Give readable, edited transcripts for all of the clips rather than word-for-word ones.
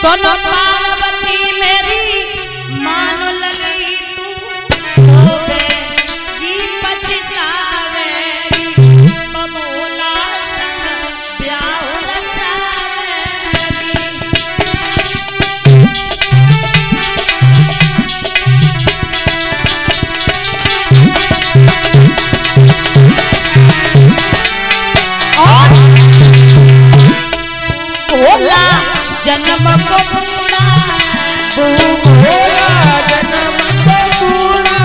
सुनो पार्वती मेरी मान लगी तू होवे की पछतावेगी बबोला संग ब्याह रचावेगी। भोला जन्म को पूरा भोला जन्म को पूरा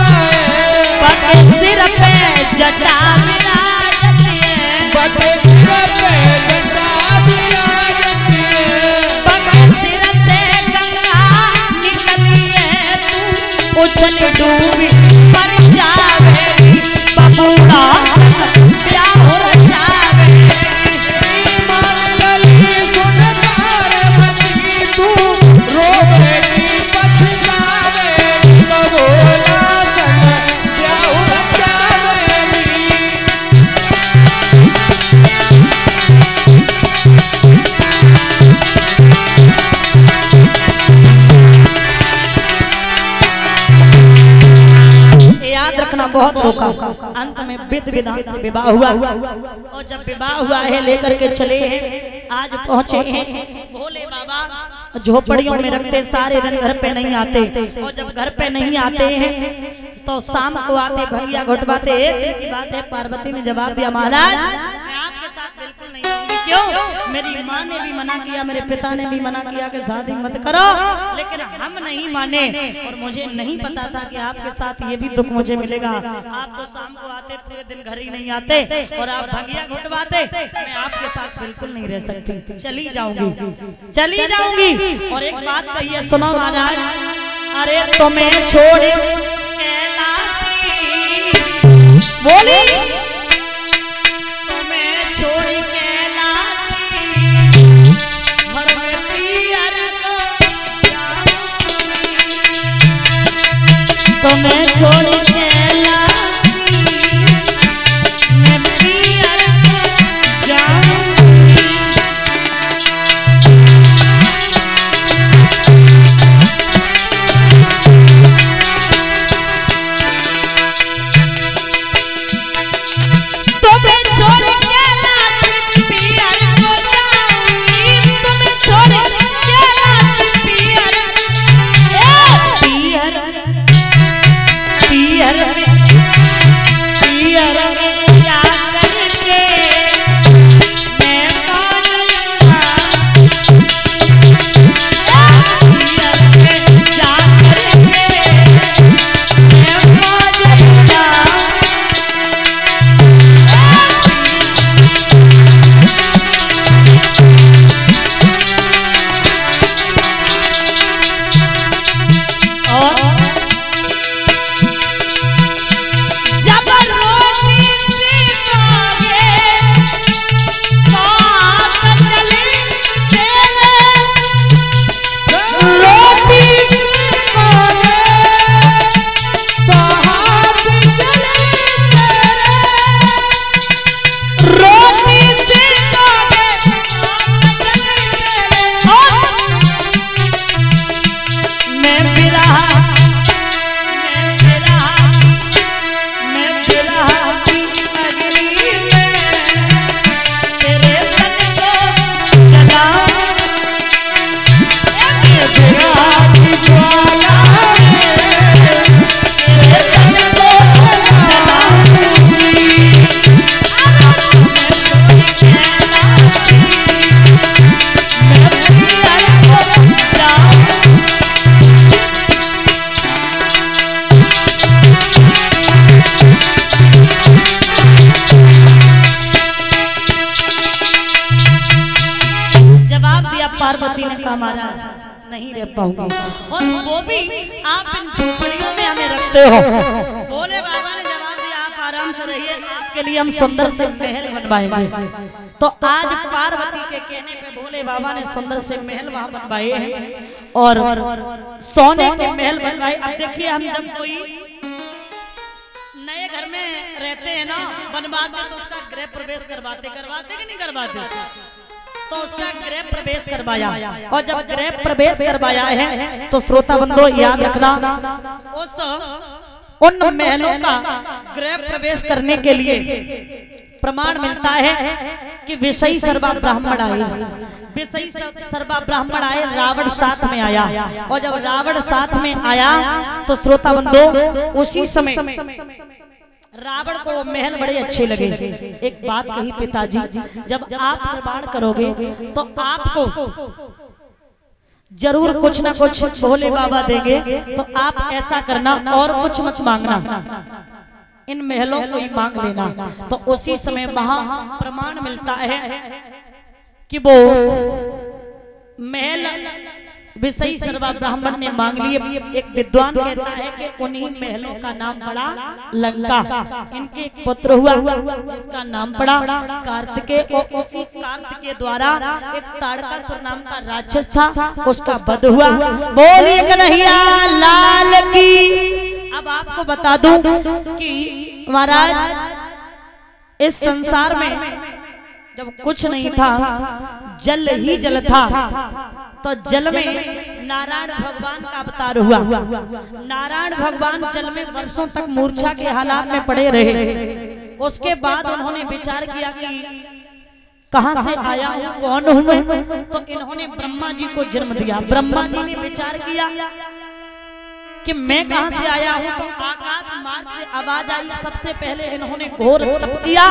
पके सिर पे जटा विराजती है पके सिर पे जटा विराजती है पके सिर से गंगा निकली है तू उछल डूबी पर जावेगी बबूला ब्याह हो जावेगी। बहुत धोखा अंत में विध विधान से विवाह हुआ और जब विवाह हुआ है लेकर के चले हैं आज पहुंचे हैं भोले बाबा झोपड़ियों में रखते सारे दिन घर पे नहीं आते और जब घर पे नहीं आते हैं तो शाम को आते भंगिया घुटवाते। एक दिन की बात है पार्वती ने जवाब दिया महाराज मैं आपके साथ बिल्कुल नहीं आऊंगी। क्यों? मेरी माँ ने भी मना किया मेरे पिता ने भी मना किया कि शादी मत करो लेकिन हम नहीं माने और मुझे नहीं पता था कि आपके साथ ये भी दुख मुझे मिलेगा। आप तो शाम को आते पूरे दिन घर ही नहीं आते और आप भंगिया घुटवाते मैं आपके साथ बिल्कुल नहीं रह सकती चली जाऊंगी। और एक बात कही है सुनो महाराज अरे तुम्हें छोड़ बोली तुम्हें छोड़ कैलाशी घर में पियर तुम्हें छोड़ कैलाशी मैं पियर जाऊंगी। पार्वती ने कहा महाराज नहीं रह पाऊंगी और वो भी आप इन झोपड़ियों में हमें रखते हो। भोले बाबा ने जवाब दिया आप आराम से रहिए आपके लिए हम सुंदर से महल बनवाएंगे। तो आज पार्वती के कहने पे भोले बाबा ने सुंदर से महल वहां बनवाए हैं और सोने के महल बनवाए। अब देखिए हम जब कोई नए घर में रहते हैं ना बनवाते तो उसका गृह प्रवेश करवाते कि नहीं करवाते। तो उसका गृह प्रवेश करवाया। और जब गृह प्रवेश करवाया है तो श्रोता बंधु याद रखना, उन महलों का गृह प्रवेश करने के लिए प्रमाण मिलता है कि विषयी सर्वा ब्राह्मण आए। विषयी सर्वा ब्राह्मण आए, रावण साथ में आया। और जब रावण साथ में आया तो श्रोता बंधु उसी समय रावण को महल बड़े अच्छे लगे। एक बात कही पिताजी, जब आप निर्माण करोगे तो आपको जरूर कुछ ना कुछ भोले बाबा देंगे, तो आप ऐसा करना और कुछ मत मांगना, इन महलों को ही मांग लेना। तो उसी समय वहां प्रमाण मिलता है कि वो महल विषयी सर्वा ब्राह्मण ने मांग लिए। एक विद्वान कहता है कि उन्हीं महलों का नाम पड़ा लंका। इनके एक पुत्र हुआ जिसका नाम पड़ा कार्तिकेय, और उसी कार्तिकेय द्वारा एक ताड़कासुर नाम का राक्षस था, उसका वध हुआ। बोलिए कन्हैया लाल की। अब आपको बता दूं कि महाराज इस संसार में जब कुछ नहीं था, जल ही जल था, तो जल में नारायण भगवान का अवतार हुआ। नारायण भगवान जल में वर्षों तक मूर्छा के हालात में पड़े रहे। उसके बाद उन्होंने विचार किया कि कहां से आया हूं, कौन हूं मैं। तो इन्होंने ब्रह्मा जी को जन्म दिया। ब्रह्मा जी ने विचार किया कि मैं कहां से आया हूं, तो आकाश मार्ग से आवाज आई। सबसे पहले इन्होंने घोर तप किया,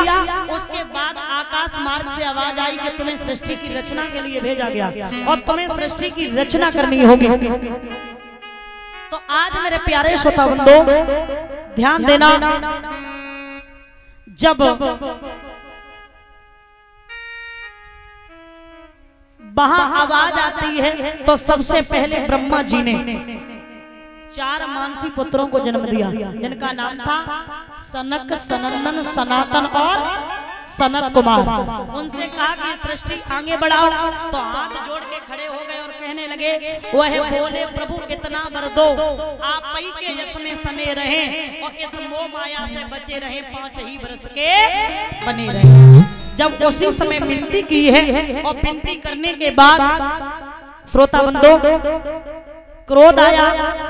उसके बाद आकाश मार्ग से आवाज आई कि तुम्हें सृष्टि की रचना के लिए भेजा गया और तुम्हें सृष्टि की rचना करनी होगी। तो आज मेरे प्यारे श्रोता बंधु ध्यान देना, जब वहां आवाज आती है तो सबसे पहले ब्रह्मा जी ने 4 मानसी पुत्रों को जन्म दिया, जिनका नाम था सनक, सनंदन, सनातन और सनत कुमार। उनसे कहा कि सृष्टि आगे बढ़ाओ, तो हाथ जोड़ के खड़े हो गए और कहने लगे, वह बोले प्रभु इतना वर दो, आप ही के यश में सने रहे और इस मोह माया से बचे रहे, 5 ही वर्ष के बने रहे। जब उसी समय विनती की है और विनती करने के बाद श्रोता बंधु क्रोध आया,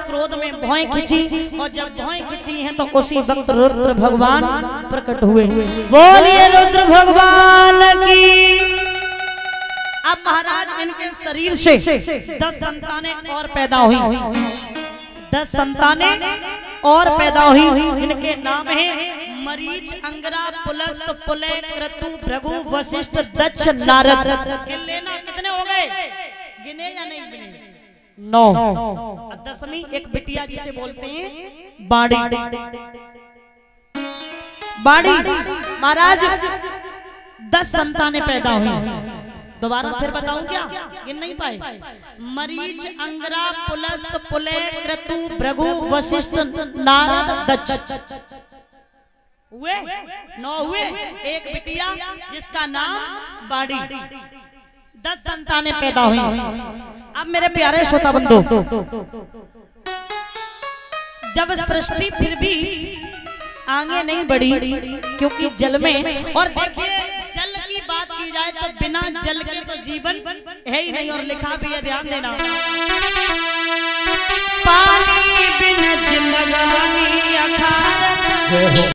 क्रोध में भौएं खिंची, और जब भौएं खिंची हैं तो उसी वक्त रुद्र भगवान प्रकट हुए। बोलिए रुद्र भगवान की। अब महाराज इनके शरीर से 10 संतानें और पैदा हुई। 10 संतानें और पैदा हुई। इनके नाम है मरीच, अंगरा, पुलस्त, पुलय, क्रतु, भृगु, वशिष्ठ, दक्ष, नारद। गिन लेना कितने हो गए, गिने या नहीं गिने? 9। 10वीं एक बिटिया जिसे बोलते हैं बाड़ी। बाड़ी महाराज 10 संतानें पैदा हुई। दोबारा फिर बताऊं क्या, गिन नहीं पाए? मरीच, अंगरा, पुलस्त, पुलय, क्रतु, भृगु, वशिष्ठ, नारद, दक्ष। हुए 9 हुए। एक बिटिया जिसका नाम बाड़ी। 10 संतानें पैदा हुई। अब मेरे प्यारे श्रोता बंधु, जब सृष्टि फिर भी आगे नहीं बढ़ी, क्योंकि जल में, और देखिए जल की बात की जाए तो बिना जल के तो जीवन है ही नहीं, और लिखा भी है, ध्यान देना, पानी बिन जिंदगानी अखार।